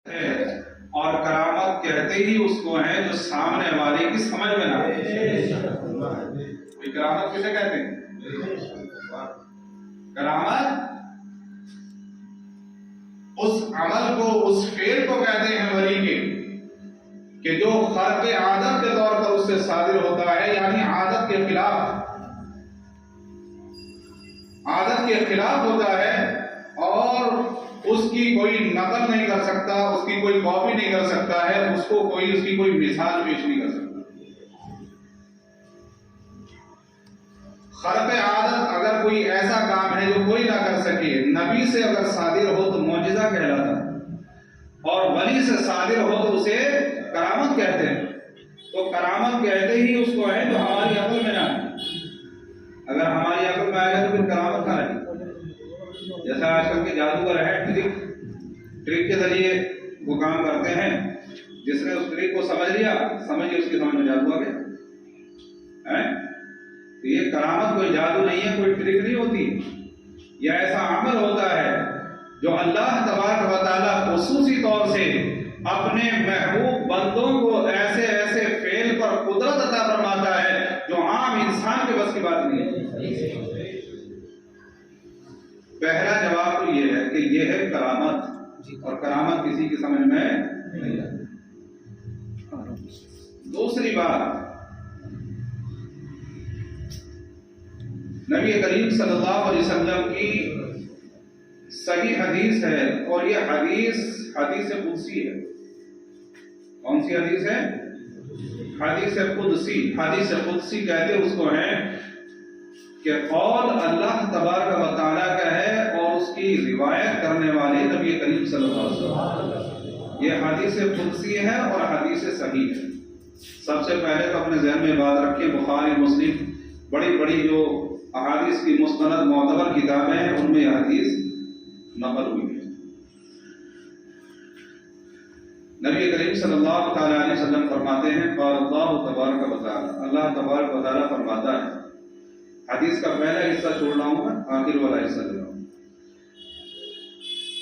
ہے اور کرامت کہتے ہی اس کو ہے جو سامنے والے کی سمجھ میں نہ آئے۔ کرامت کسے کہتے ہیں؟ کرامت اس عمل کو، اس فعل کو کہتے ہیں ولی کے، کہ جو خرق عادت کے طور پر اس سے صادر ہوتا ہے، یعنی عادت کے خلاف ہوتا ہے، اور اس کی کوئی نقل نہیں کر سکتا، اس کی کوئی کاپی نہیں کر سکتا ہے، اس کی کوئی مثال پیش نہیں کر سکتا۔ خرق عادت اگر کوئی ایسا کام ہے جو کوئی نہ کر سکے، نبی سے اگر صادر ہو تو معجزہ کہلاتا ہے، اور ولی سے صادر ہو تو اسے کرامت کہتے ہیں۔ تو کرامت کہتے ہی اس کو ہے جو ہماری عقل میں نہ آئے۔ اگر ہماری عقل میں آئے گا تو پھر کرامت کہاں رہی؟ جیسا آج کل کے جادوگر ہے، ٹرک کے ذریعے وہ کام کرتے ہیں، جس نے اس ٹرک کو سمجھ لیا، سمجھے اس کے سامنے جادو آ گیا۔ تو یہ کرامت کوئی جادو نہیں ہے، کوئی ٹرک نہیں ہوتی، یہ ایسا عمل ہوتا ہے جو اللہ تبارک و تعالیٰ خصوصی طور سے اپنے محبوب بندوں کو ایسے ایسے فعل پر قدرت عطا فرماتا ہے جو عام انسان کے بس کی بات نہیں ہے۔ پہلا جواب تو یہ ہے کہ یہ ہے کرامت، اور کرامت کسی کی سمجھ میں نہیں آتی۔ دوسری بات، نبی کریم صلی اللہ علیہ وسلم کی صحیح حدیث ہے، اور یہ حدیث قدسی ہے۔ کون سی حدیث ہے؟ حدیث قدسی۔ حدیث قدسی کہتے اس کو ہیں کہ قول اللہ تبارک و تعالیٰ کا ہے، اور اس کی روایت کرنے والے نبی کریم صلی اللہ علیہ وسلم۔ یہ حدیث قدسی ہے اور حدیث صحیح ہے۔ سب سے پہلے تو اپنے ذہن میں بات رکھیں، بخاری مسلم بڑی بڑی جو احادیث کی مستند معتبر کتابیں ہیں، ان میں یہ حدیث نقل ہوئی ہے۔ نبی کریم صلی اللہ تعالیٰ علیہ وسلم فرماتے ہیں، قال اللہ تبارک و تعالیٰ، اللہ تبارک و تعالیٰ فرماتا ہے، حدیث کا پہلا حصہ چھوڑ رہا ہوں میں، آخر والا حصہ دے رہا ہوں۔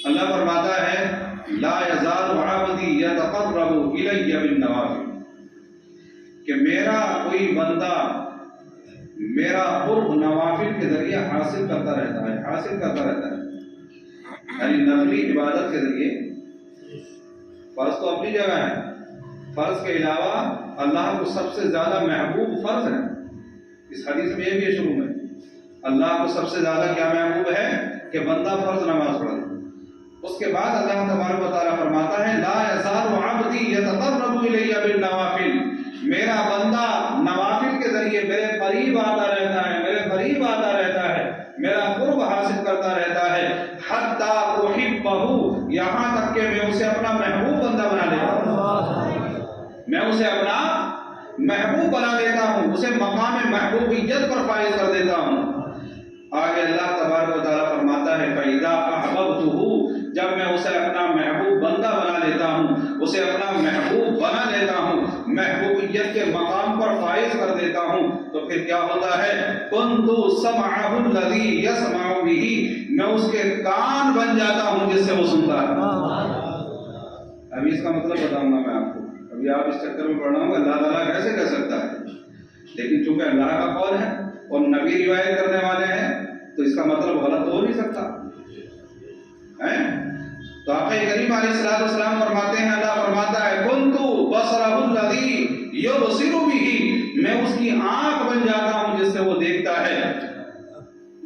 اللہ فرماتا ہے، لا یزال عبدی یتقرب الی بالنوافل، کہ میرا کوئی بندہ میرا قرب نوافل کے ذریعے حاصل کرتا رہتا ہے، یعنی نفلی عبادت کے ذریعے۔ فرض تو اپنی جگہ ہے، فرض کے علاوہ اللہ کو سب سے زیادہ محبوب فرض ہے۔ اس حدیث میں یہ بھی ہے شروع میں، اللہ کو سب سے زیادہ کیا محبوب ہے کہ بندہ فرض نماز پڑھے۔ اس کے بعد اللہ تبارک و تعالیٰ فرماتا ہے، لا یزال عبدی یتقرب الی بالنوافل، میرا بندہ نوافل کے ذریعے میرے قریب آتا رہتا ہے، میرا قرب حاصل کرتا رہتا ہے، حتی احبہ، یہاں تک کہ میں اسے اپنا محبوب بندہ بنا لیتا ہوں، اسے مقام محبوبیت پر فائز کر دیتا ہوں۔ آگے اللہ تبارک و تعالیٰ فرماتا ہے، فَإِذَا أَحْبَبْتُهُ، جب میں اسے اپنا محبوب بندہ بنا لیتا ہوں، اسے اپنا محبوب بنا لیتا ہوں، محبوبیت کے مقام پر فائز کر دیتا ہوں، تو پھر کیا ہوتا ہے، كُنْتُ سَمْعَهُ الَّذِي يَسْمَعُ بِهِ، میں اس کے کان بن جاتا ہوں جس سے وہ سنتا ہے۔ ابھی اس کا مطلب بتاؤں گا میں آپ کو، ابھی آپ اس چکر میں پڑھنا ہوگا اللہ تعالیٰ کیسے کہہ سکتا ہے، لیکن چونکہ اللہ کا قول ہے اور نبی روایت کرنے والے ہیں تو اس کا مطلب غلط ہو نہیں سکتا ہے۔ تو آقا کریم علیہ السلام فرماتے ہیں، اللہ فرماتا ہے، كُنْتُ بَصَرَهُ الَّذِي يُبْصِرُ بِهِ، میں اس کی آنکھ بن جاتا ہوں جس سے وہ دیکھتا ہے،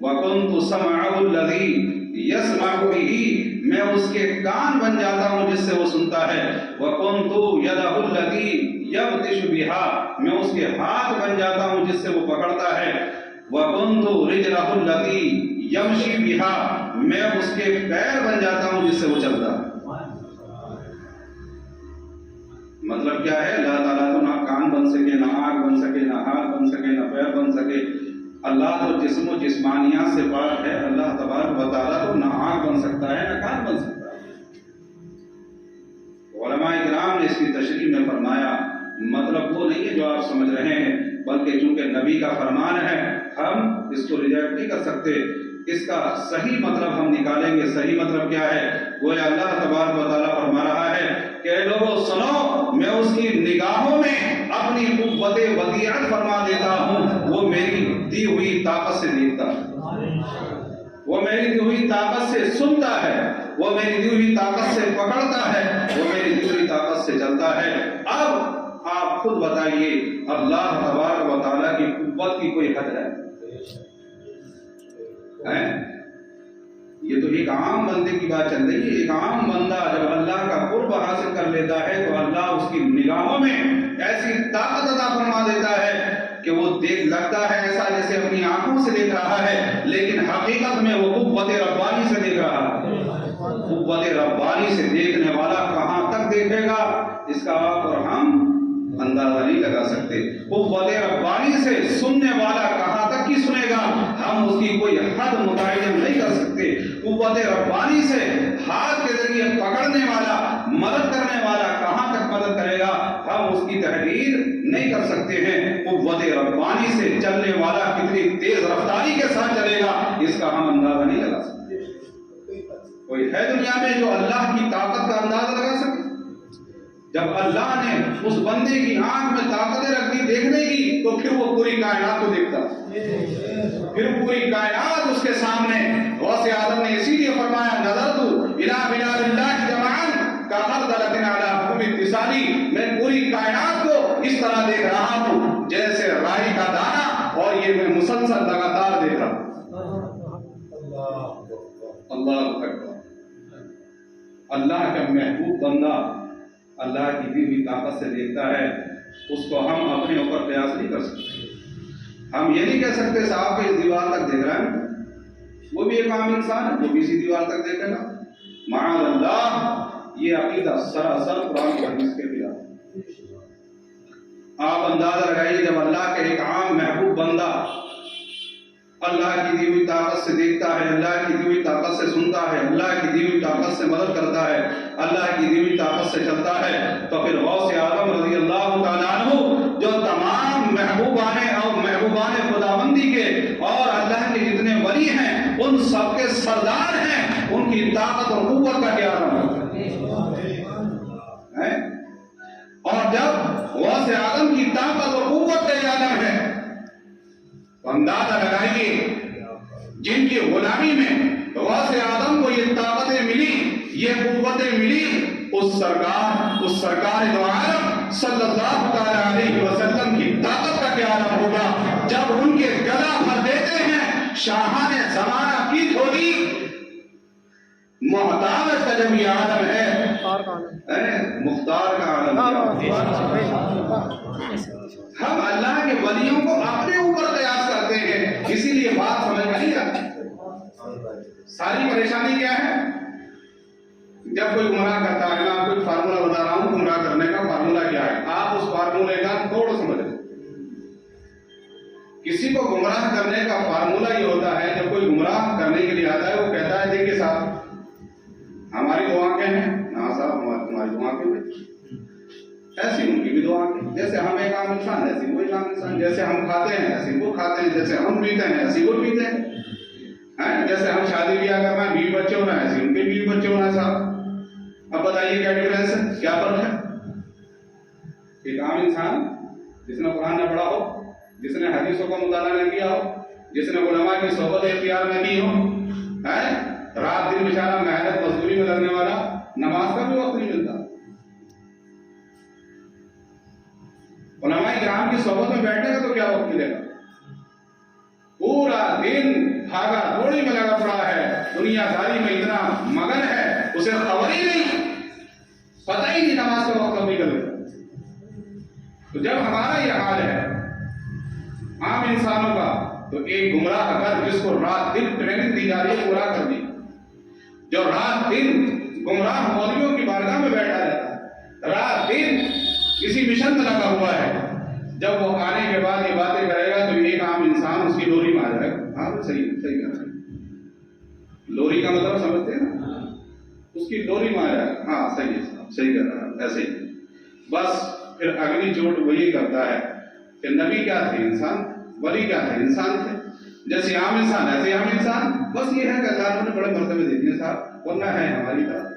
وَكُنْتُ سَمْعَهُ الَّذِي يَسْمَعُ بِهِ، میں اس کے کان بن جاتا ہوں جس سے وہ سنتا ہے، وَكُنْتُ يَدَهُ الَّذِي يَبْطِشُ بِهَا، میں اس کے ہاتھ بن جاتا ہوں جس سے وہ پکڑتا ہے، وَكُنْتُ رِجْلَهُ الَّذِي يَمْشِي بِهَا، میں اس کے پیر بن جاتا ہوں جس سے وہ چلتا ہے۔ مطلب کیا ہے، اللہ تعالیٰ تو نہ کان بن سکے، نہ آنکھ بن سکے، نہ ہاتھ بن سکے، نہ پیر بن سکے، اللہ تو جسم و جسمانیات سے پاک ہے، اللہ تبارک و تعالیٰ تو نہ آنکھ بن سکتا ہے نہ کان بن سکتا ہے۔ علماء کرام نے اس کی تشریح میں فرمایا، مطلب وہ نہیں ہے جو آپ سمجھ رہے ہیں، بلکہ چونکہ نبی کا فرمان ہے ہم اس کو ریجیکٹ نہیں کر سکتے، اس کا صحیح مطلب ہم نکالیں گے۔ صحیح مطلب کیا ہے؟ گویا اللہ تبارک و تعالیٰ فرما رہا ہے سنو میں اس کی نگاہوں میں اپنی قوت ودیعت فرما دیتا ہوں، وہ میری دی ہوئی طاقت سے دیکھتا ہے، وہ میری دی ہوئی طاقت سے سنتا ہے، وہ میری دی ہوئی طاقت سے پکڑتا ہے، وہ میری دی ہوئی طاقت سے چلتا ہے۔ اب آپ خود بتائیے اللہ تبارک و تعالیٰ کی قوت کی کوئی حد ہے؟ یہ تو ایک عام بندے کی بات چل رہی ہے۔ ایک عام بندہ جب اللہ کا قرب حاصل کر لیتا ہے تو اللہ اس کی نگاہوں میں ایسی طاقت عطا فرما دیتا ہے کہ وہ دیکھ لگتا ہے ایسا جیسے اپنی آنکھوں سے دیکھ رہا ہے، لیکن حقیقت میں وہ قوت ربانی سے دیکھ رہا ہے۔ قوت ربانی سے دیکھنے والا کہاں تک دیکھے گا اس کا آپ اور ہم اندازہ نہیں لگا سکتے۔ قوت ربانی سے سننے والا کہاں تک کی سنے گا ہم اس کی کوئی حد متعین نہیں کر سکتے۔ قوت ربانی سے ہاتھ کے ذریعے پکڑنے والا، مدد کرنے والا کہاں تک مدد کرے گا ہم اس کی تحریر نہیں کر سکتے ہیں۔ قوت ربانی سے چلنے والا کتنی تیز رفتاری کے ساتھ چلے گا اس کا ہم اندازہ نہیں لگا سکتے۔ کوئی ہے دنیا میں جو اللہ کی طاقت کا اندازہ لگا سکے؟ جب اللہ نے اس بندے کی آنکھ میں طاقتیں رکھ دی دیکھنے کی تو پھر وہ پوری کائنات کو دیکھتا، پھر پوری کائنات اس کے سامنے۔ غوث اعظم نے اسی لیے فرمایا نظرت الی بلاد اللہ جمعا کخردلۃ علی حکم اتصالی، میں پوری کائنات کو اس طرح دیکھ رہا ہوں جیسے رائی کا دانہ، اور یہ میں مسلسل لگاتار دیکھ رہا ہوں۔ اللہ اکبر۔ اللہ کا محبوب بندہ اللہ کی دی ہوئی طاقت سے دیکھتا ہے، اس کو ہم اپنے اوپر قیاس نہیں کر سکتے۔ ہم یہ نہیں کہہ سکتے صاحب اس دیوار تک دیکھ رہا ہے، وہ بھی ایک عام انسان ہے، وہ بھی اسی دیوار تک دیکھے گا۔ معاذ اللہ، یہ عقیدہ سراسر قرآن کی حدیث کے خلاف۔ آپ اندازہ لگائیے جب اللہ کے ایک عام محبوب بندہ اللہ کی دی ہوئی طاقت سے دیکھتا ہے، اللہ کی دی ہوئی طاقت سے سنتا ہے، اللہ کی دی ہوئی طاقت سے مدد کرتا ہے، اللہ کی دی ہوئی طاقت سے چلتا ہے، تو پھر غوث اعظم رضی اللہ تعالیٰ عنہ جو تمام محبوبان خداوندی کے اور اللہ کے جتنے ولی ہیں ان سب کے سردار ہیں، ان کی طاقت اور قوت کا کیا عالم ہے؟ اور جب غوث اعظم کی طاقت اور قوت کا کیا عالم ہے، اندازہ لگائیے جن کی غلامی میں غوث اعظم کو یہ طاقتیں ملی، یہ قوتیں ملی، اس سرکار دو عالم صلی اللہ تعالی علیہ وسلم کی طاقت کا کیا عالم ہوگا جب ان کے گلا بھر دیتے ہیں شاہان زمانہ کی تھوڑی محتاج کا جب یہ عالم ہے، مختار کا عالم ہم اللہ کے ولیوں کو اپنے اوپر قیاس کرتے ہیں، اسی لیے بات سمجھ میں نہیں آتی۔ ساری پریشانی کیا ہے؟ جب کوئی گمراہ کرتا ہے، میں آپ کو ایک فارمولہ بتا رہا ہوں گمراہ کرنے کا فارمولہ کیا ہے، آپ اس فارمولے کا تھوڑا سمجھ لیں۔ کسی کو گمراہ کرنے کا فارمولہ یہ ہوتا ہے جب کوئی گمراہ کرنے کے لیے آتا ہے وہ کہتا ہے دیکھیے صاحب ہماری دو آنکھیں ہیں، ہاں صاحب ہماری دو آنکھیں ہیں، ایسی ان کی بھی دو آنکھیں، جیسے ہم ایک عام انسان ایسی وہ ایک عام انسان، جیسے ہم کھاتے ہیں ایسے وہ کھاتے ہیں، جیسے ہم پیتے ہیں ایسے وہ پیتے ہیں، جیسے ہم شادی بیاہ کرنا ہے، بیوی بچے ہونا ہے ایسے ان کے بیوی بچے ہونا ہے صاحب۔ اب بتائیے کیا ڈفرینس ہے، کیا فرق ہے؟ ایک عام انسان جس نے قرآن نہ پڑھا ہو، جس نے حدیثوں کا مطالعہ نہ کیا ہو، جس نے علماء کی صحبت اختیار نہ کی ہو، رات دن بیچارہ محنت مزدوری میں لگنے والا، نماز کا بھی وقت نہیں ملتا، علماء کرام کی صحبت میں بیٹھنے کا تو کیا وقت ملے گا؟ پورا دن بھاگا دوڑی میں لگا پڑا ہے، دنیا داری میں اتنا مگن ہے اسے خبر ہی نہیں، پتہ ہی نہیں نماز کا وقت کب نکل گیا۔ تو جب ہمارا یہ حال ہے عام انسانوں کا، تو ایک گمراہ اگر جس کو رات دن ٹریننگ دی جا رہی ہے گمراہ کر دی، جو رات دن گمراہ مولویوں کی بارگاہ میں بیٹھا رہتا ہے، رات دن کسی مشن میں لگا ہوا ہے، جب وہ آنے کے بعد یہ باتیں کرے گا تو ایک عام انسان اس کی لوری میں آ جائے گا۔ ہاں صحیح کہہ رہا ہے، لوری کا مطلب سمجھتے ہیں نا، اس کی لوری میں آ جائے گا، ہاں صحیح ہے، صحیح کہہ رہا ہے، ایسے ہی بس پھر اگلی چوٹ وہی کرتا ہے کہ نبی کیا تھے انسان، ولی کیا تھے انسان تھے، جیسے عام انسان ایسے عام انسان، بس یہ ہے کہ اللہ نے بڑے مرتبے دے دیے صاحب، ورنہ ہے ہماری طرح۔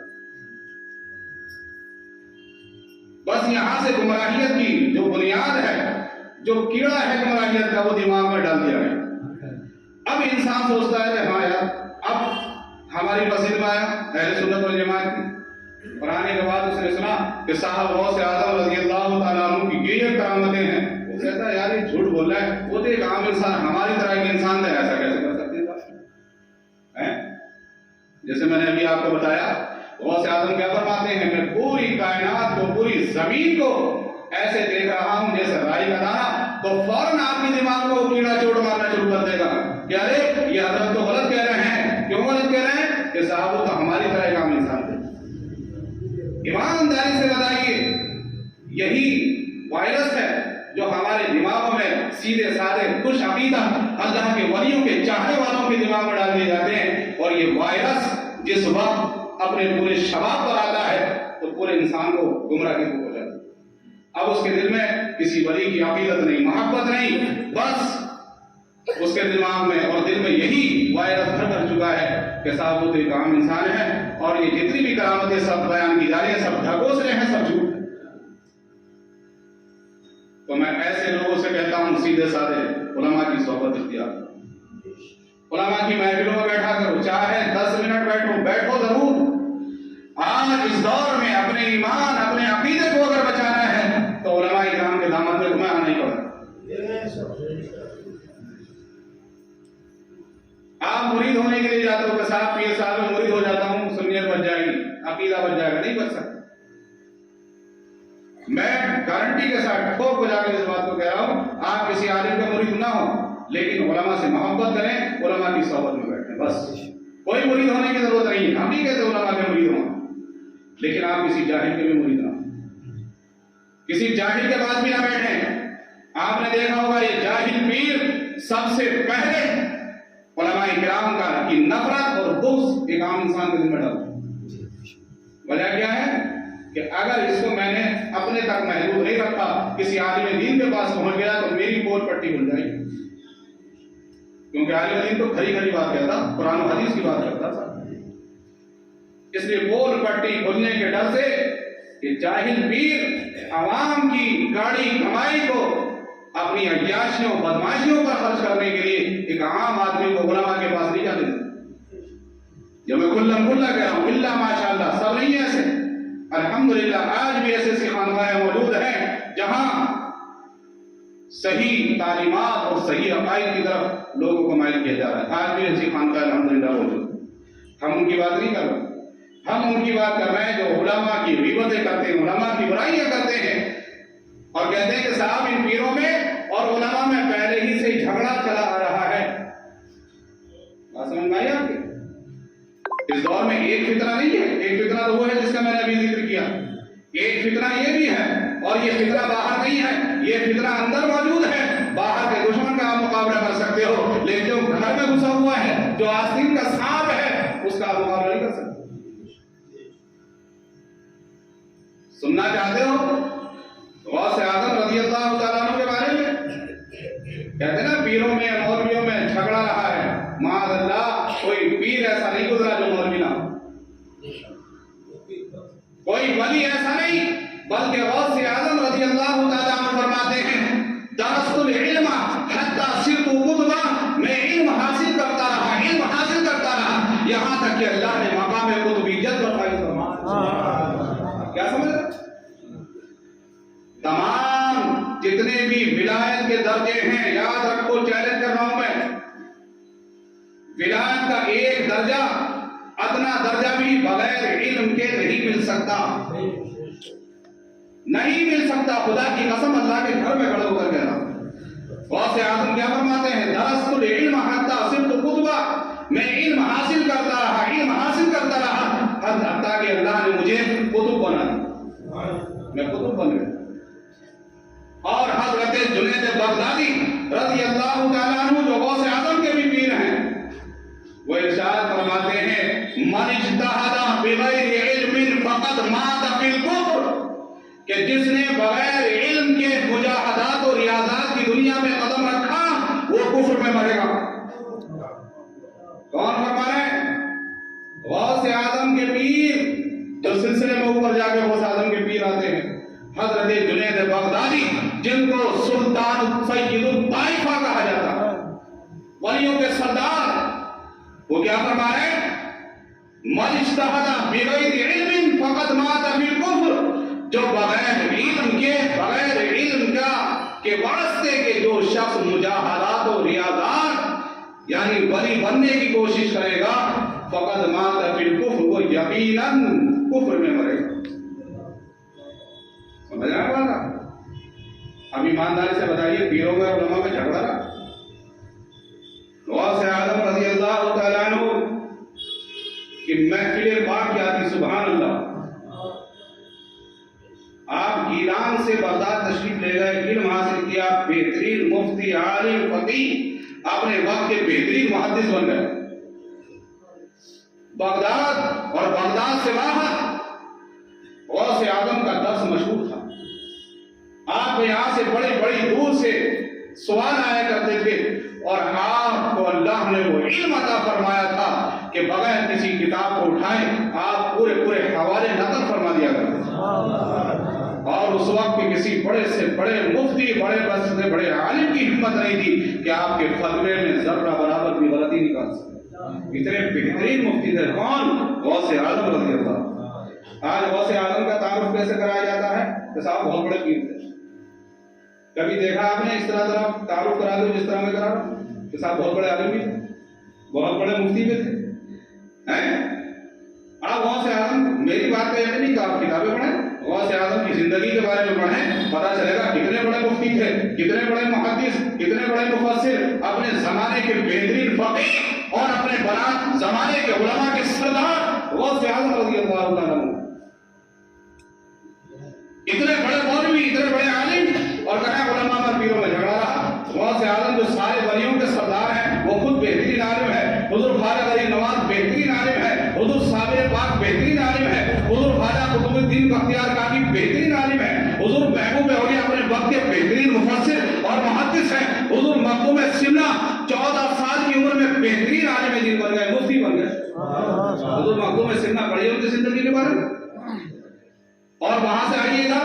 یہاں سے گمراہیت کی جو بنیاد ہے، جو کیڑا ہے گمراہیت کا، وہ دماغ میں ڈال دیا ہے۔ اب انسان سوچتا ہے کہ ہاں یار، اب ہماری مسجد میں آیا اہل سنت والجماعت کی، اور آنے کے بعد اس نے سنا کہ صاحب غوث اعظم رضی اللہ تعالیٰ عنہ کی یہ کرامتیں ہیں، وہ کہتا ہے یار یہ جھوٹ بول رہا ہے، وہ تو ایک عام انسان ہماری طرح ایک انسان ہے، ایسا کیسے کر سکتے ہیں؟ جیسے میں نے ابھی آپ کو بتایا، غوث اعظم کیا فرماتے ہیں، میں پوری کائنات کو، پوری زمین کو ایسے دیکھ رہا ہوں جیسے رائی کا دانہ، تو فوراً آپ کے دماغ کو کیڑا چوٹ مارنا شروع کر دے گا کہ ارے یہ حضرت تو غلط کہہ رہے ہیں۔ کیوں غلط کہہ رہے ہیں؟ کہ صاحب وہ تو ہماری طرح ایک عام انسان تھے۔ ایمانداری سے بتائیے، یہی وائرس ہے جو ہمارے دماغوں میں سیدھے سادے خوش عقیدہ اللہ کے ولیوں کے چاہنے والوں کے دماغ میں ڈال دیے جاتے ہیں، اور یہ وائرس جس وقت اپنے پورے شباب پر آتا ہے تو پورے انسان کو گمراہی کو ہو جاتا ہے۔ اب اس کے دل میں کسی ولی کی عقیدت نہیں، محبت نہیں، بس اس کے دماغ میں اور دل میں یہی وائرس بھر کر چکا ہے کہ صاحب وہ تو ایک عام انسان ہے، اور یہ جتنی بھی کرامتیں سب بیان کی جا رہی ہیں سب ڈھکوسلے ہیں، سب جھوٹ۔ تو میں ایسے لوگوں سے کہتا ہوں سیدھے سادے علماء کی صحبت اختیار کرو، علماء کی محفلوں میں بیٹھا کرو، چاہے 10 منٹ بیٹھو ضرور۔ آج اس دور میں اپنے ایمان، اپنے عقیدے کو اگر بچانا ہے تو علماء کرام کے دامن میں گھمانا نہیں پڑتا۔ آپ مرید ہونے کے لیے جاتے ہو کہ صاحب پیر صاحب میں مرید ہو جاتا ہوں، سنیت بچ جائے گی، عقیدہ بچ جائے گا، نہیں بچ سکتا۔ میں گارنٹی کے ساتھ ٹھوک بجا کے اس بات کو کہہ رہا ہوں، آپ کسی عالم کے مرید نہ ہو، لیکن علماء سے محبت کریں، علماء کی صحبت میں بیٹھیں، بس۔ کوئی مرید ہونے کی ضرورت نہیں ہے، ہم نہیں کہتے علماء کے مرید ہوں، لیکن آپ کسی جاہل کے بھی مرید نہ ہوں، کسی جاہل کے پاس بھی نہ بیٹھیں۔ آپ نے دیکھا ہوگا یہ جاہل پیر سب سے پہلے علماء کرام کی نفرت اور بغض ایک عام انسان کے دل میں ڈالتا ہے۔ وجہ کیا ہے کہ اگر اس کو میں نے اپنے تک محدود نہیں رکھا، کسی عالم دین کے پاس پہنچ گیا تو میری پول پٹی کھل جائے گی، کیونکہ عالم دین تو کھری کھری بات کہتا، قرآن و حدیث کی بات کرتا تھا۔ اس لیے پول پٹی کھلنے کے ڈر سے کہ جاہل پیر عوام کی گاڑی کمائی کو اپنی عیاشیوں بدماشیوں پر خرچ کرنے کے لیے ایک عام آدمی کو علماء کے پاس نہیں جانے دیتا۔ جب میں کلم کلہ کہہ رہا ہوں، اللہ ماشاءاللہ سب نہیں ہے ایسے، الحمدللہ آج بھی ایسے خانقاہیں موجود ہیں جہاں صحیح تعلیمات اور صحیح عقائد کی طرف لوگوں کو مائل کیا جا رہا ہے، آج بھی ایسی خانقاہیں الحمدللہ موجود ہیں۔ ہم ان کی بات نہیں کر رہے، ہم ان کی بات کر رہے ہیں جو علماء کی غیبتیں کرتے ہیں، علماء کی برائیاں کرتے ہیں، اور کہتے ہیں کہ صاحب ان پیروں میں اور علماء میں پہلے ہی سے جھگڑا چلا آ رہا ہے۔ بات سمجھ میں آئی آپ کے؟ اس دور میں ایک فتنہ نہیں ہے، ایک فتنہ تو وہ ہے جس کا میں نے ابھی ذکر کیا، ایک فتنہ یہ بھی ہے، اور یہ فتنہ باہر نہیں ہے، یہ فتنہ اندر موجود ہے۔ باہر کے دشمن کا آپ مقابلہ کر سکتے ہو، لیکن جو گھر میں گھسا ہوا ہے، جو آستین کا سانپ ہے، اس کا آپ مقابلہ نہیں کر سکتے۔ سننا چاہتے ہو غوث اعظم رضی اللہ تعالیٰ عنہ کے بارے میں؟ کہتے ہیں نا پیروں میں مولویوں میں جھگڑا رہا ہے، معاذ اللہ کوئی پیر ایسا نہیں گزرا جو مولوی نہ ہو، کوئی ولی ایسا نہیں، بلکہ غوث اعظم رضی اللہ تعالیٰ عنہ فرماتے ہیں درست العلم حتی صرت قطبا، میں علم حاصل کرتا رہا، علم حاصل کرتا رہا، یہاں تک کہ اللہ نے مقام قطبیت پر فائز فرمایا۔ کیا سمجھ رہے؟ تمام جتنے بھی ولایت کے درجے ہیں، یاد رکھو، چیلنج کر رہا ہوں میں، ولایت کا ایک درجہ، ادنا درجہ بھی بغیر علم کے نہیں مل سکتا، نہیں مل سکتا، خدا کی قسم اللہ کے گھر میں کھڑے ہو کر کہہ رہا ہوں۔ غوث اعظم کیا فرماتے ہیں؟ درست العلم حتی صرت قطبا، میں علم حاصل کرتا رہا، علم حاصل کرتا رہا، حتیٰ کہ اللہ نے مجھے قطب بنا دیا، میں قطب بن گیا۔ اور حضرت جنید بغدادی رضی اللہ تعالیٰ عنہ جو غوث اعظم کے بھی پیر ہیں، وہ ارشاد فرماتے ہیں من اجتہد بغیر علم فقد مات فی الکفر، کہ جس نے بغیر علم کے مجاہدات اور ریاضات کی دنیا میں قدم رکھا وہ کفر میں مرے گا۔ کون فرما رہے ہیں؟ غوث اعظم کے پیر، جو سلسلے میں اوپر جا کے غوث اعظم کے پیر آتے ہیں، حضرت بغدادی جن کو سلطان سید الطائفہ کہا جاتا ہے، ولیوں کے سردار، وہ کیا فرما رہے ہیں؟ من اجتہد بغیر علم فقد مات فی الکفر، جو بغیر علم کے واسطے کے جو شخص مجاہدات و ریاضات یعنی ولی بننے کی کوشش کرے گا، فقد مات فی الکفر، وہ یقیناً کفر میں مرے گا۔ سمجھ رہے ہیں بات؟ اب ایمانداری سے بتائیے، پیروں میں علماء میں جھگڑا رہا؟ غوث اعظم رضی اللہ تعالیٰ عنہ کہ محفل پاک کیا تھی، سبحان اللہ، آپ گیلان سے بغداد تشریف لے گئے، علم حاصل کیا، بہترین مفتی، عالم، فقیہ، اپنے وقت کے بہترین محدث بن گئے۔ بغداد اور بغداد سے باہر غوث اعظم کا درس مشہور تھا، آپ کو یہاں سے بڑی دور سے سوال آیا کرتے تھے، اور آپ کو اللہ نے وہ علم عطا فرمایا تھا کہ بغیر کسی کتاب کو اٹھائیں آپ پورے حوالے نقل فرما دیا کرتے تھے، اور اس وقت کے کسی بڑے سے بڑے مفتی، بڑے عالم کی ہمت نہیں تھی کہ آپ کے فتوے میں ذرہ برابر بھی غلطی نکال سکے۔ اتنے بہترین مفتی تھے، کون؟ غوث اعظم رضی اللہ۔ آج غوث اعظم کا تعارف کیسے کرایا جاتا ہے کہ صاحب بہت بڑے پیر تھے؟ کبھی دیکھا آپ نے اس طرح تعارف کرا دو جس طرح میں کرا کہ صاحب بہت بڑے عالم بھی تھے، بہت بڑے مفتی بھی تھے؟ آپ غوث اعظم، میری بات کا یہ نہیں کہ آپ کتابیں پڑھیں، غوث اعظم کی زندگی کے بارے میں پڑھیں، پتہ چلے گا کتنے بڑے مفتی تھے، کتنے بڑے محدث، کتنے بڑے مفسر، اپنے زمانے کے بہترین فقیہ اور اپنے بنات زمانے کے علماء کے سردار غوث اعظم رضی اللہ عنہ، اتنے بڑے مولوی، اتنے بڑے عالم، اور کہاں علماء اور پیروں میں جھگڑا رہا۔ غوث اعظم جو سارے ولیوں کے سردار ہیں، وہ خود بہترین عالم ہے، حضور خواجہ غریب نواز بہترین عالم ہے، حضور صابر پاک بہترین عالم ہے، حضور خواجہ قطب الدین بختیار کاکی بہترین عالم ہے، حضور محبوب اولیاء اپنے وقت کے بہترین مفسر اور محدث ہیں، حضور مخدوم سمنا 14 سال کی عمر میں بہترین عالم دین بن گئے، مفتی بن گئے۔ حضور مخدوم سمنا پڑھیے ان کی زندگی کے بارے میں، اور وہاں سے آئیے گا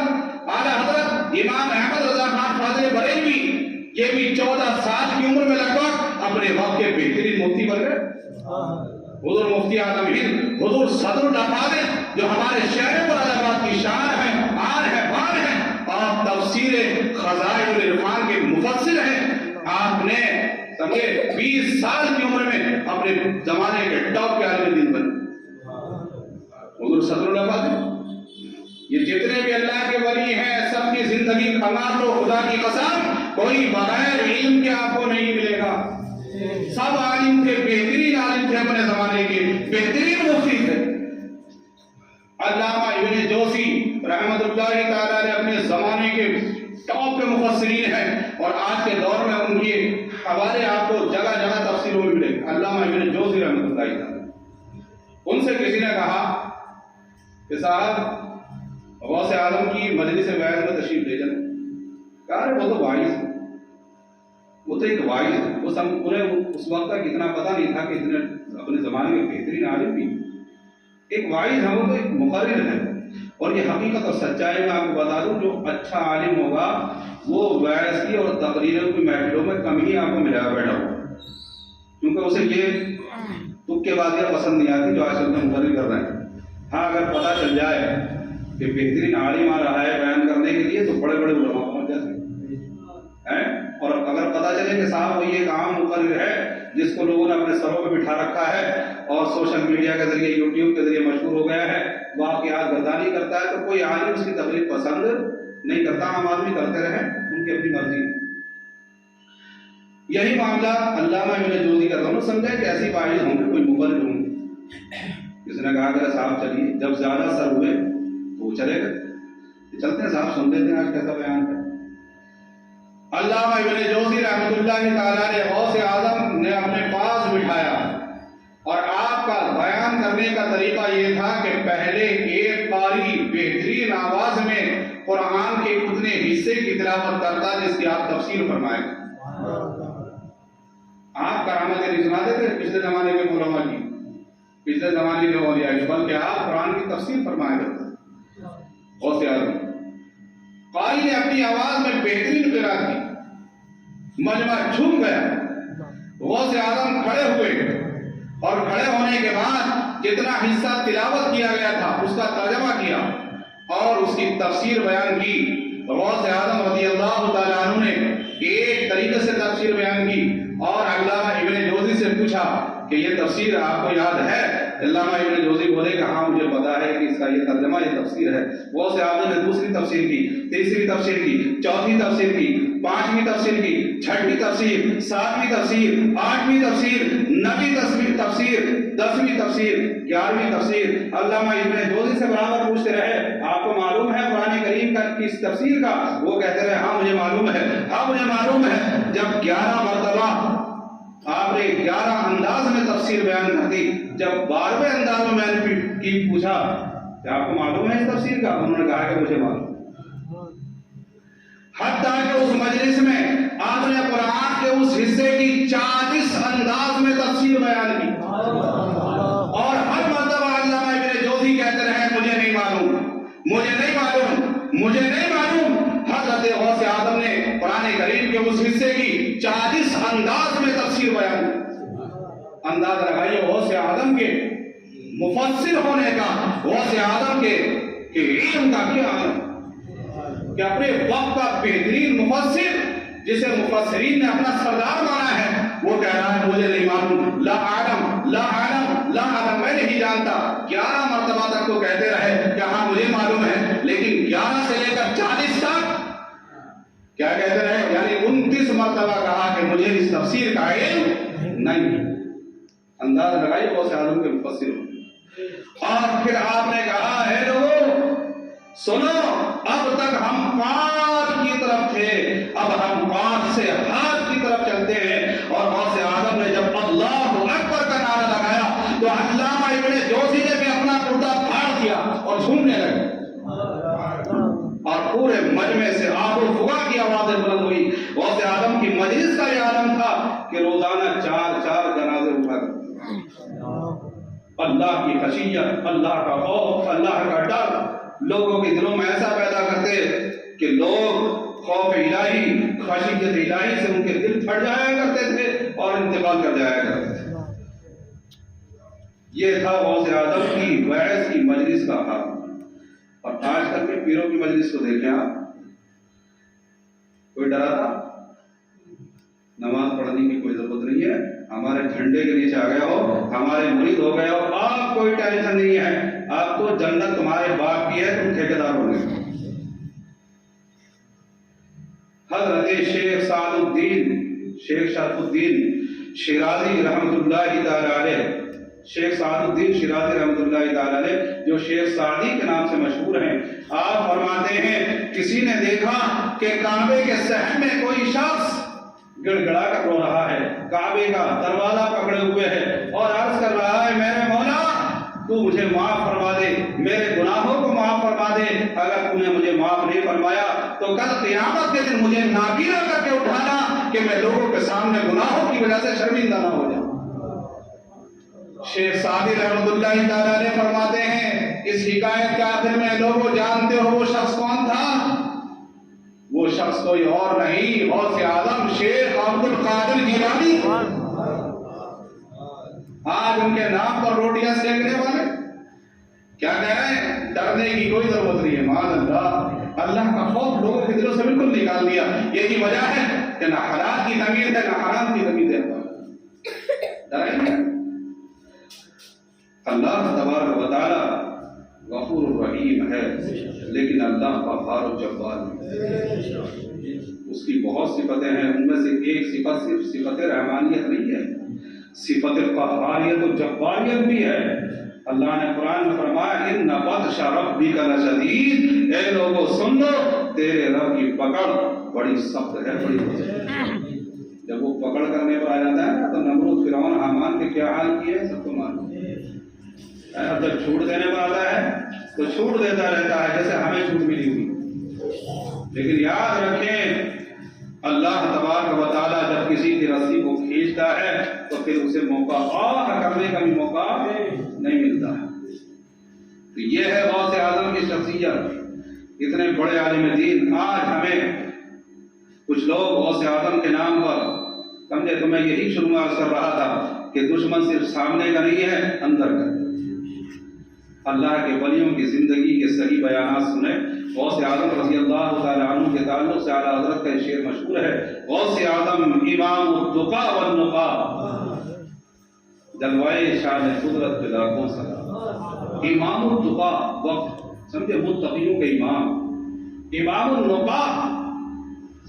اعلیٰ حضرت امام احمد رضا خان فاضل بریلوی، یہ بھی 14 سال کی عمر میں لگ بھگ اپنے وقت کے بہترین مفتی بن گئے۔ حضور مفتی اعظم ہند، حضور صدر الافاضل جو ہمارے شہر پر آباد کی شان ہے، آن ہے، بان ہے، اور تفسیر خزائن العرفان کے مفسر ہیں، آپ نے سمجھے 20 سال کی عمر میں اپنے زمانے کے ٹاپ کے عالم دین بنے۔ حضور صدر الافاضل، یہ جتنے بھی اللہ کے ولی ہیں سب کی زندگی کمال لو، خدا کی قسم کوئی بغیر علم کے آپ کو نہیں ملے گا، سب عالم تھے، بہترین عالم تھے، اپنے زمانے کے بہترین مفتی تھے۔ علامہ ابن جوزی رحمۃ اللہ تعالیٰ نے اپنے زمانے کے ٹاپ کے مفسرین ہیں، اور آج کے دور میں ان کے حوالے آپ کو جگہ جگہ تفسیروں میں ملے گا۔ علامہ ابن جوزی رحمۃ اللہ تعالیٰ، ان سے کسی نے کہا کہ صاحب غوث اعظم کی مجلس وعظ میں تشریف لے جائیں، کہا وہ تو واعظ ہے، وہ تو ایک واعظ ہے، وہ سب پورے اس وقت تک اتنا پتہ نہیں تھا کہ اتنے اپنے زمانے میں بہترین عالم بھی ایک واعظ ہے، وہ تو ایک مقرر ہے۔ اور یہ حقیقت اور سچائی میں آپ کو بتا دوں، جو اچھا عالم ہوگا وہ وعظ کی اور تقریروں کی محفلوں میں کم ہی آپ کو ملا بیٹھا ہوگا، کیونکہ اسے یہ تک کے باتیں پسند نہیں آتی جو آج کل میں مقرر کر رہے ہیں۔ ہاں اگر پتہ چل جائے کہ بہترین عالم آ رہا ہے بیان کرنے کے لیے تو بڑے علماء پہنچ جاتے ہیں، اور اگر پتہ چلے کہ صاحب وہ ایک عام مقرر ہے جس کو لوگوں نے اپنے سروں پہ بٹھا رکھا ہے اور سوشل میڈیا کے ذریعے، یوٹیوب کے ذریعے مشہور ہو گیا ہے، واقعات گردانی کرتا ہے، تو کوئی عالم اس کی تقریر پسند نہیں کرتا، عام آدمی کرتے رہے، ان کی اپنی مرضی ہے۔ یہی معاملہ علامہ ابن جوزی کا دونوں سمجھا کہ ایسی واعظ ہوں گے، کوئی مقرر ہوں گے۔ اس نے کہا کہ صاحب چلیے، جب زیادہ سر ہوئے تو وہ چلے گئے، چلتے ہیں صاحب سن لیتے ہیں آج کیسا بیان ہے۔ علامہ ابن جوزی رحمۃ اللہ تعالیٰ نے غوث اعظم نے اپنے پاس بٹھایا، اور آپ کا بیان کرنے کا طریقہ یہ تھا کہ پہلے ایک قاری بہترین آواز میں قرآن کے اتنے حصے کی تلاوت کرتا جس کی آپ تفسیر فرمائیں۔ آپ کرامتیں نہیں سناتے تھے پچھلے زمانے کے علماء کی، پچھلے زمانے کے اولیاء کی، بلکہ آپ قرآن کی تفسیر فرمایا کرتے۔ غوث اعظم قاری نے اپنی آواز میں بہترین قرات کی، مجمع جھوم گیا۔ غوث اعظم کھڑے ہوئے اور کھڑے ہونے کے بعد جتنا حصہ تلاوت کیا گیا تھا اس کا ترجمہ کیا اور اس کی تفسیر بیان کی۔ غوث اعظم رضی اللہ تعالیٰ عنہ نے ایک طریقے سے تفسیر بیان کی اور علامہ ابن جوزی سے پوچھا کہ یہ تفسیر آپ کو یاد ہے؟ علامہ ابن جوزی بولے کہ ہاں مجھے پتا ہے کہ اس کا یہ ترجمہ یہ تفسیر ہے۔ غوث اعظم نے دوسری تفسیر کی، تیسری تفسیر کی، چوتھی تفسیر کی، پانچویں تفسیر کی، چھٹویں تفسیر، ساتویں تفسیر، آٹھویں تفسیر، نویں تفسیر، 10ویں تفسیر، 11ویں تفسیر۔ علامہ ابن جوزی سے برابر پوچھتے رہے آپ کو معلوم ہے قرآن کریم کا کس تفسیر کا؟ وہ کہتے رہے ہاں مجھے معلوم ہے، ہاں مجھے معلوم ہے۔ جب 11 مرتبہ آپ نے 11 انداز میں تفسیر بیان کر دی، جب 12ویں انداز میں نے پوچھا کہ آپ کو معلوم ہے اس تفسیر کا؟ انہوں نے کہا کہ مجھے معلوم۔ حتیٰ کہ اس مجلس میں آپ نے قرآن کے اس حصے کی 40 انداز میں تفسیر بیان کی اور ہر مرتبہ علامہ ابن جوزی کہتے رہے مجھے نہیں معلوم، مجھے نہیں معلوم، مجھے نہیں معلوم۔ حضرت غوث اعظم نے قرآن کریم کے اس حصے کی 40 انداز میں تفسیر بیان کی۔ انداز لگائیے غوث اعظم کے مفسر ہونے کا، غوث اعظم کے علم کا کیا عالم کہ اپنے وقت کا بہترین مفسر جسے مفسرین نے اپنا سردار مانا ہے وہ کہہ رہا ہے مجھے نہیں معلوم، لا عالم لا عالم لا عالم، میں نہیں جانتا۔ 11 مرتبہ تک تو کہتے رہے کہ ہاں مجھے معلوم ہے، لیکن 11 سے لے کر 40 تک کیا کہتے رہے؟ یعنی 29 مرتبہ کہا کہ مجھے اس تفسیر کا علم نہیں۔ انداز لگائی غوث اعظم کے مفسر ہو۔ اور پھر آپ نے کہا ہے لوگوں سنو، اب تک ہم قاف کی طرف تھے، اب ہم قاف سے ہاتھ کی طرف چلتے ہیں۔ اور غوث اعظم نے جب اللہ اکبر کا نعرہ لگایا تو علامہ ابن جوزی نے بھی اپنا کرتا پھاڑ دیا اور جھومنے لگے اور پورے مجمع سے آب و فغا کی آوازیں بلند ہوئی۔ غوث اعظم کی مجلس کا یہ عالم تھا کہ روزانہ 4 جنازے اٹھا کرتے، اللہ کی خشیت، اللہ کا خوف، اللہ کا ڈر لوگوں کے دلوں میں ایسا پیدا کرتے کہ لوگ خوف الہی، خشیت الہی سے ان کے دل پھٹ جایا کرتے تھے اور انتقال کر جایا کرتے تھے۔ یہ تھا غوث اعظم کی وعظ کی مجلس کا حال۔ اور آج کل کے پیروں کی مجلس کو دیکھیں آپ، کوئی ڈرا تھا؟ نماز پڑھنے کی کوئی ضرورت نہیں ہے، ہمارے جھنڈے کے نیچے آ گئے ہو، ہمارے مرید ہو گئے ہو، آپ کوئی ٹینشن نہیں ہے، آپ کو جنت تمہارے باپ کی ہے، تم ٹھیکیدار ہو گئے۔ حضرت شیخ سعد الدین، شیخ شرف الدین شیرازی رحمۃ اللہ تعالی علیہ، شیخ سعد الدین شیرازی رحمۃ اللہ تعالی علیہ جو شیخ سعدی کے نام سے مشہور ہیں، آپ فرماتے ہیں کسی نے دیکھا کہ کعبے کے صحن میں کوئی شخص گڑ گڑا کر رو رہا ہے، کعبے کا دروازہ پکڑے ہوئے ہے اور عرض کر رہا ہے میرے مولا تو مجھے معاف فرما دے، میرے گناہوں کو معاف فرما دے، اگر تو نے مجھے معاف نہیں فرمایا تو کل قیامت کے دن مجھے ناگیرہ کر کے اٹھانا کہ میں لوگوں کے سامنے گناہوں کی وجہ سے شرمندہ نہ ہو جاؤں۔ شیخ سعدی رحمۃ اللہ تعالی علیہ فرماتے ہیں اس حکایت کے آخر میں لوگوں جانتے ہو وہ شخص کون تھا؟ وہ شخص کوئی اور نہیں، غوث اعظم شیخ عبد القادر جیلانی۔ آج ان کے نام پر روٹیاں سینکنے والے کیا کہہ رہے ہیں؟ ڈرنے کی کوئی ضرورت نہیں ہے، معاذ اللہ، اللہ کا خوف لوگوں کے دلوں سے بالکل نکال دیا۔ یہی وجہ ہے کہ نہ حلال کی تمیز ہے نہ حرام کی تمیز ہے، ڈرائیں گے۔ اللہ تبارک و تعالی غفور الرحیم ہے، لیکن اللہ غفار و جبار ہے۔ اس کی بہت صفتیں ہیں، ان میں سے ایک صفت صرف صفت رحمانیت نہیں ہے، صفت قہاریت و جباریت بھی ہے۔ اللہ نے قرآن میں فرمایا ان بطش ربک لشدید، اے لوگوں سن لو تیرے رب کی پکڑ بڑی سخت ہے، بڑی جب وہ پکڑ کرنے پر آ جاتا ہے تو نمرود فرعون حامان کے کیا حال کیے سب کو معلوم ہے۔ اب جب چھوٹ دینے پر آتا ہے تو چھوٹ دیتا رہتا ہے جیسے ہمیں چھوٹ ملی ہوئی، لیکن یاد رکھیں اللہ تبارک و تعالیٰ جب کسی کی رسی کو کھینچتا ہے تو پھر اسے موقع اور کرنے کا بھی موقع نہیں ملتا ہے۔ تو یہ ہے غوث اعظم کی شخصیت۔ اتنے بڑے عالم دین، آج ہمیں کچھ لوگ غوث اعظم کے نام پر سمجھے، تو میں یہی شروع میں عرض کر رہا تھا کہ دشمن صرف سامنے کا نہیں ہے، اندر کا۔ اللہ کے ولیوں کی زندگی کے صحیح بیانات سنیں۔ غوث اعظم رضی اللہ تعالیٰ عنہ کے تعلق سے اعلیٰ حضرت کا شعر مشہور ہے، غوث اعظم امام التقا والنقا، جلوائے شان قدرت پہ لاکھوں سلام۔ امام التقا وقت سمجھے متقیوں کے امام، امام النقا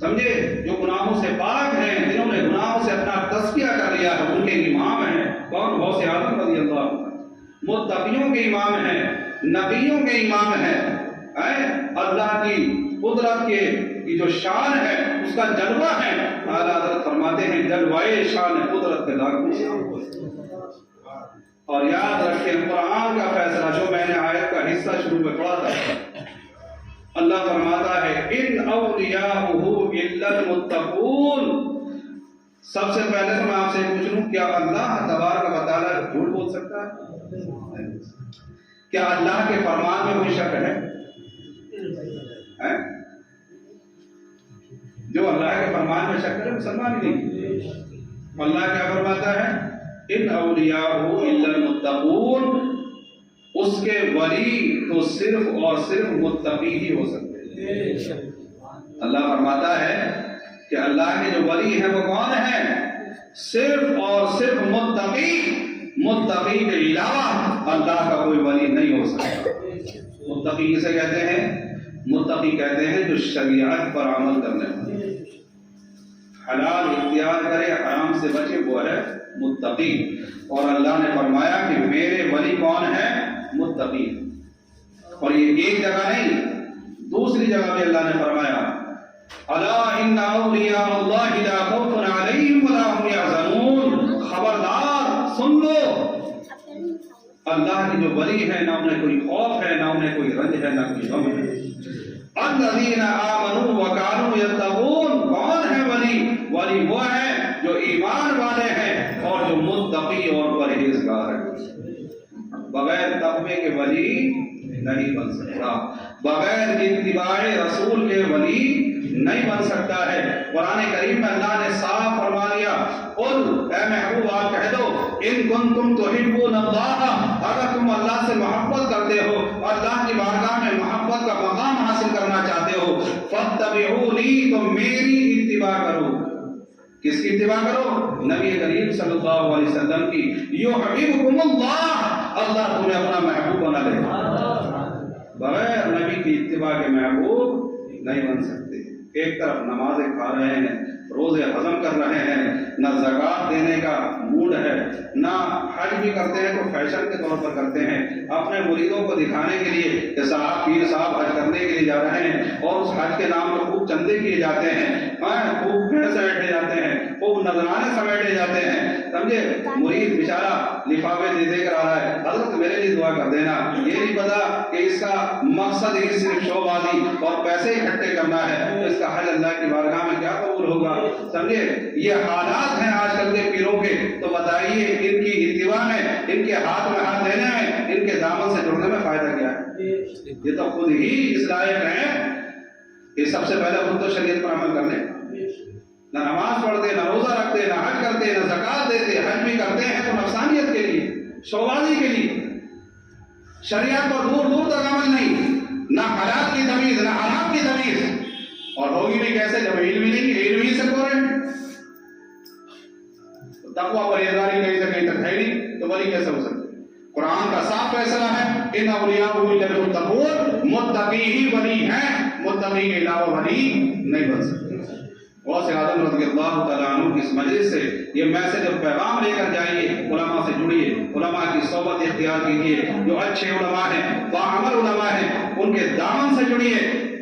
سمجھے جو گناہوں سے پاک ہیں، جنہوں نے گناہوں سے اپنا تزکیہ کر لیا ہے، ان کے امام ہیں کون؟ غوث اعظم رضی اللہ عنہ۔ متقیوں کے امام ہیں، نبیوں کے امام ہیں، اللہ کی قدرت کی جو شان ہے اس کا جلوہ ہے۔ اعلیٰ حضرت فرماتے ہیں جلوائے شان قدرت کے لاکھوں سلام۔ اور یاد رکھیں قرآن کا فیصلہ، جو میں نے آیت کا حصہ شروع میں پڑھا تھا، اللہ فرماتا ہے ان اولیاءہ الا المتقون۔ سب سے پہلے تو میں آپ سے پوچھ لوں، کیا اللہ تبارک و تعالیٰ جھوٹ بول سکتا ہے؟ کیا اللہ کے فرمان میں کوئی شک ہے؟ جو اللہ کے فرمان میں شک کرے مسلمان ہی نہیں۔ اللہ کیا فرماتا ہے؟ ان اولیاءہ الا المتقون، اس کے ولی تو صرف اور صرف متقی ہی ہو سکتے ہیں۔ اللہ فرماتا ہے کہ اللہ کے جو ولی ہیں وہ کون ہیں؟ صرف اور صرف متقی، متقی کے علاوہ اللہ کا کوئی ولی نہیں ہو سکتا۔ متقی کسے کہتے ہیں؟ متقی کہتے ہیں جو شریعت پر عمل کرنے والے، حلال اختیار کرے حرام سے بچے، وہ ہے متقی۔ اور اللہ نے فرمایا کہ میرے ولی کون ہے؟ متقی۔ اور یہ ایک جگہ نہیں، دوسری جگہ بھی اللہ نے فرمایا الا ان اولیاء اللہ لا خوف علیہم ولا هم یحزنون، خبردار سن لو، اللہ کے جو ولی ہے نہ انہیں کوئی خوف ہے، نہ انہیں کوئی رنج ہے، نہ کوئی غم ہے۔ الذین آمنوا وکانوا یتقون، کون ہے ولی؟ ولی وہ ہے جو ایمان والے ہیں اور جو متقی اور پرہیزگار ہیں۔ بغیر تقوی کے ولی نہیں بن سکتا، بغیر اتباع رسول کے ولی نہیں بن سکتا ہے۔ قرآن کریم میں اللہ نے صاف فرما دیا، قل اے محبوب آپ کہہ دو ان کنتم تحبون اللہ، اگر تم اللہ سے محبت کرتے ہو، اللہ کی بارگاہ میں محبت کا مقام حاصل کرنا چاہتے ہو، فاتبعونی، تو میری اتباع کرو۔ کس کی اتباع کرو؟ نبی کریم صلی اللہ علیہ وسلم کی۔ یحببکم اللہ، اللہ تمہیں اپنا محبوب بنا لے گا۔ بغیر نبی کی اتباع کے محبوب نہیں بن سکتے۔ ایک طرف نمازیں کھا رہے ہیں، روزے ہضم کر رہے ہیں، نہ زکوٰۃ دینے کا موڈ ہے، نہ حج بھی کرتے ہیں تو فیشن کے طور پر کرتے ہیں، اپنے مریدوں کو دکھانے کے لیے کہ صاحب پیر صاحب حج کرنے کے لیے جا رہے ہیں، اور اس حج کے نام پر خوب چندے کیے جاتے ہیں، خوب بھیڑ سمیٹے جاتے ہیں، خوب نذرانے سمیٹے جاتے ہیں، سمجھے؟ مرید بیچارہ لفافے دے دے کر آ رہا ہے، حضرت میرے لیے دعا کر دینا، یہ نہیں پتا کہ اس کا مقصد ہی صرف شو بازی اور پیسے اکٹھے کرنا ہے، تو اس کا حج اللہ کی بارگاہ میں کیا قبول ہوگا؟ سمجھے؟ یہ حالات ہیں آج کل کے پیروں کے، تو بتائیے ان کی اتباع میں، ان کے ہاتھ میں ہاتھ دینے میں، ان کے دامن سے جڑنے میں فائدہ کیا ہے؟ یہ تو خود ہی اس لائق ہیں کہ سب سے پہلے خود تو شریعت پر عمل کرنے، نہ نماز پڑھتے، نہ روزہ رکھتے، نہ حج کرتے، نہ زکوٰۃ دیتے، حج بھی کرتے ہیں تو نفسانیت کے لیے، شوبازی کے لیے، شریعت پر دور دور تک عمل نہیں، نہ حلال کی تمیز، نہ حرام کی تمیز، اور ہوگی بھی کیسے جب علم ہی نہیں، علم ہی سے کورے، تقویٰ پرہیزگاری کہیں سے کہیں تک ہے نہیں تو ولی کیسے ہو سکتے؟ قرآن کا صاف فیصلہ ہے ان اولیاء الا المتقون، متقی ہی ولی ہیں، متقی کے علاوہ ولی نہیں بن سکتے۔ غوث اعظم رضی اللہ تعالیٰ عنہ کی اس مجلس سے یہ میسج اور پیغام لے کر جائیے، علماء سے جڑیے، علماء کی صحبت اختیار کیجیے، جو اچھے علماء ہیں، باعمل علماء ہیں، ان کے دامن سے جڑیے،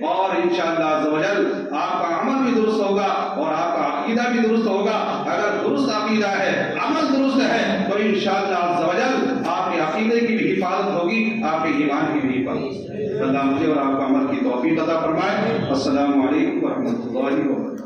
اور انشاءاللہ عز و جل آپ کا عمل بھی درست ہوگا اور آپ کا عقیدہ بھی درست ہوگا۔ اگر درست عقیدہ ہے، عمل درست ہے، تو انشاءاللہ عز و جل آپ کے عقیدے کی بھی حفاظت ہوگی، آپ کے ایمان کی بھی حفاظت ہوگی۔ اللہ مجھے اور آپ کا عمل کی توفیق عطا فرمائے۔ السلام علیکم ورحمۃ اللہ وبرکاتہ۔